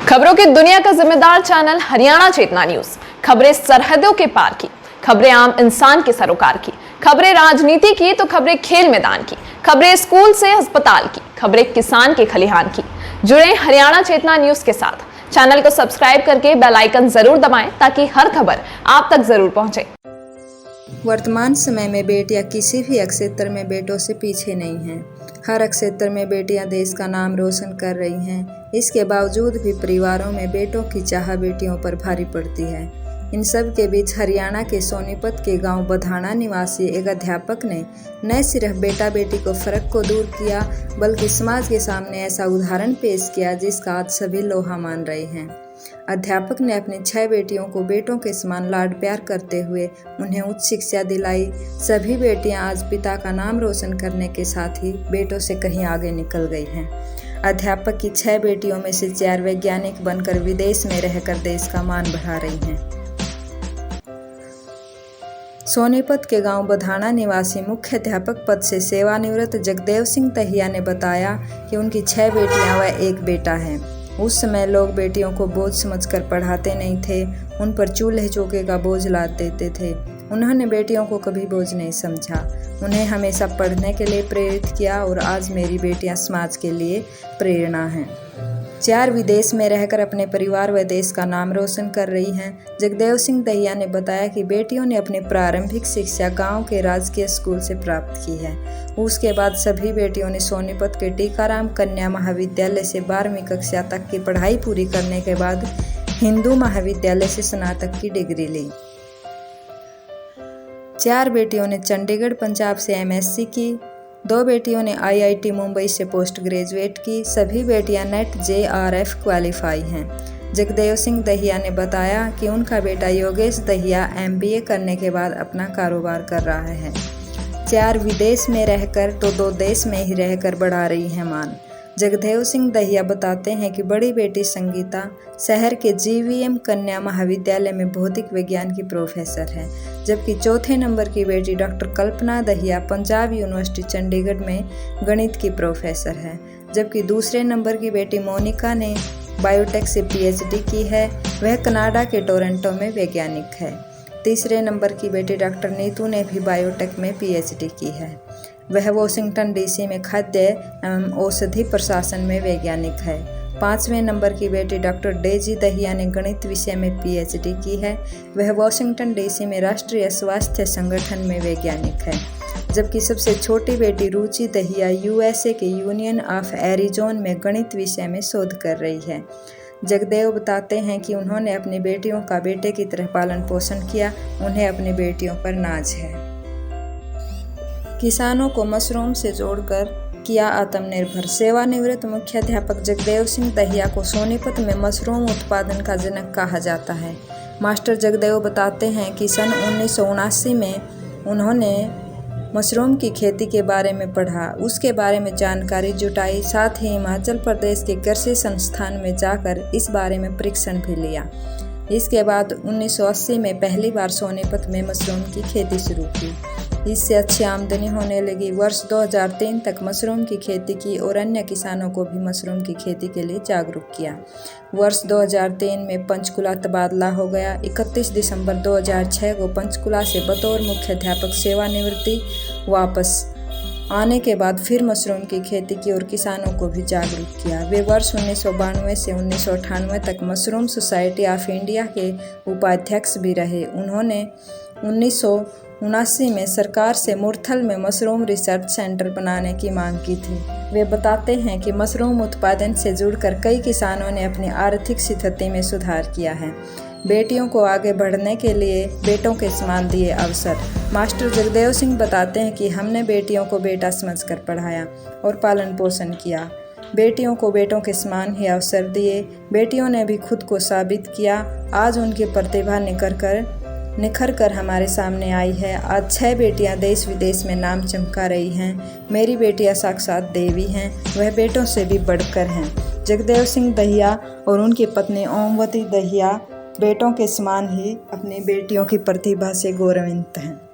खबरों की दुनिया का जिम्मेदार चैनल हरियाणा चेतना न्यूज। खबरें सरहदों के पार की, खबरें आम इंसान के सरोकार की, खबरें राजनीति की तो खबरें खेल मैदान की, खबरें स्कूल से अस्पताल की, खबरें किसान के खलिहान की। जुड़े हरियाणा चेतना न्यूज के साथ। चैनल को सब्सक्राइब करके बेल आइकन जरूर दबाएं ताकि हर खबर आप तक जरूर पहुंचे। वर्तमान समय में बेटियां किसी भी क्षेत्र में बेटों से पीछे नहीं हैं। हर क्षेत्र में बेटियां देश का नाम रोशन कर रही हैं। इसके बावजूद भी परिवारों में बेटों की चाह बेटियों पर भारी पड़ती है। इन सब के बीच हरियाणा के सोनीपत के गांव बधाना निवासी एक अध्यापक ने न सिर्फ बेटा बेटी को फर्क को दूर किया, बल्कि समाज के सामने ऐसा उदाहरण पेश किया जिसका आज सभी लोहा मान रहे हैं। अध्यापक ने अपनी 6 बेटियों को बेटों के समान लाड प्यार करते हुए उन्हें उच्च शिक्षा दिलाई। सभी बेटियां आज पिता का नाम रोशन करने के साथ ही बेटों से कहीं आगे निकल गई हैं। अध्यापक की 6 बेटियों में से 4 वैज्ञानिक बनकर विदेश में रहकर देश का मान बढ़ा रही हैं। सोनीपत के गांव बधाना निवासी मुख्य अध्यापक पद से सेवानिवृत्त जगदेव सिंह दहिया ने बताया कि उनकी 6 बेटियां व 1 बेटा है। उस समय लोग बेटियों को बोझ समझकर पढ़ाते नहीं थे, उन पर चूल्हे चौके का बोझ लाद देते थे। उन्होंने बेटियों को कभी बोझ नहीं समझा, उन्हें हमेशा पढ़ने के लिए प्रेरित किया और आज मेरी बेटियां समाज के लिए प्रेरणा हैं। 4 विदेश में रहकर अपने परिवार व देश का नाम रोशन कर रही हैं। जगदेव सिंह दहिया ने बताया कि बेटियों ने अपनी प्रारंभिक शिक्षा गांव के राजकीय स्कूल से प्राप्त की है। उसके बाद सभी बेटियों ने सोनीपत के टीकाराम कन्या महाविद्यालय से 12वीं कक्षा तक की पढ़ाई पूरी करने के बाद हिंदू महाविद्यालय से स्नातक की डिग्री ली। 4 बेटियों ने चंडीगढ़ पंजाब से MSc की। 2 बेटियों ने IIT मुंबई से पोस्ट ग्रेजुएट की। सभी बेटियां नेट JRF क्वालिफाई हैं। जगदेव सिंह दहिया ने बताया कि उनका बेटा योगेश दहिया MBA करने के बाद अपना कारोबार कर रहा है। 4 विदेश में रहकर तो 2 देश में ही रहकर बढ़ा रही है मान। जगदेव सिंह दहिया बताते हैं कि बड़ी बेटी संगीता शहर के GVM कन्या महाविद्यालय में भौतिक विज्ञान की प्रोफेसर है, जबकि चौथे नंबर की बेटी डॉक्टर कल्पना दहिया पंजाब यूनिवर्सिटी चंडीगढ़ में गणित की प्रोफेसर है, जबकि दूसरे नंबर की बेटी मोनिका ने बायोटेक से PhD की है। वह कनाडा के टोरंटो में वैज्ञानिक है। तीसरे नंबर की बेटी डॉक्टर नीतू ने भी बायोटेक में PhD की है। वह वॉशिंगटन DC में खाद्य एवं औषधि प्रशासन में वैज्ञानिक है। 5वें नंबर की बेटी डॉक्टर डेजी दहिया ने गणित विषय में PhD की है। वह वॉशिंगटन DC में राष्ट्रीय स्वास्थ्य संगठन में वैज्ञानिक है, जबकि सबसे छोटी बेटी रुचि दहिया USA के यूनियन ऑफ एरिजोन में गणित विषय में शोध कर रही है। जगदेव बताते हैं कि उन्होंने अपनी बेटियों का बेटे की तरह पालन पोषण किया, उन्हें अपनी बेटियों पर नाज है। किसानों को मशरूम से जोड़कर किया आत्मनिर्भर। सेवानिवृत्त मुख्य अध्यापक जगदेव सिंह दहिया को सोनीपत में मशरूम उत्पादन का जनक कहा जाता है। मास्टर जगदेव बताते हैं कि सन 1979 में उन्होंने मशरूम की खेती के बारे में पढ़ा, उसके बारे में जानकारी जुटाई, साथ ही हिमाचल प्रदेश के कृषि संस्थान में जाकर इस बारे में परीक्षण भी लिया। इसके बाद 1980 में पहली बार सोनीपत में मशरूम की खेती शुरू की। इससे अच्छी आमदनी होने लगी। वर्ष 2003 तक मशरूम की खेती की और अन्य किसानों को भी मशरूम की खेती के लिए जागरूक किया। वर्ष 2003 में पंचकुला तबादला हो गया। 31 दिसंबर 2006 को पंचकुला से बतौर मुख्य अध्यापक सेवानिवृत्ति वापस आने के बाद फिर मशरूम की खेती की और किसानों को भी जागरूक किया। वे वर्ष 1992 से 1998 तक मशरूम सोसाइटी ऑफ इंडिया के उपाध्यक्ष भी रहे। उन्होंने 1979 में सरकार से मुरथल में मशरूम रिसर्च सेंटर बनाने की मांग की थी। वे बताते हैं कि मशरूम उत्पादन से जुड़कर कई किसानों ने अपनी आर्थिक स्थिति में सुधार किया है। बेटियों को आगे बढ़ने के लिए बेटों के समान दिए अवसर। मास्टर जगदेव सिंह बताते हैं कि हमने बेटियों को बेटा समझकर पढ़ाया और पालन पोषण किया। बेटियों को बेटों के समान ही अवसर दिए। बेटियों ने भी खुद को साबित किया। आज उनकी प्रतिभा निखर कर हमारे सामने आई है। आज 6 बेटियां देश विदेश में नाम चमका रही हैं। मेरी बेटियां साक्षात देवी हैं, वह बेटों से भी बढ़कर हैं। जगदेव सिंह दहिया और उनकी पत्नी ओमवती दहिया बेटों के समान ही अपनी बेटियों की प्रतिभा से गौरवान्वित हैं।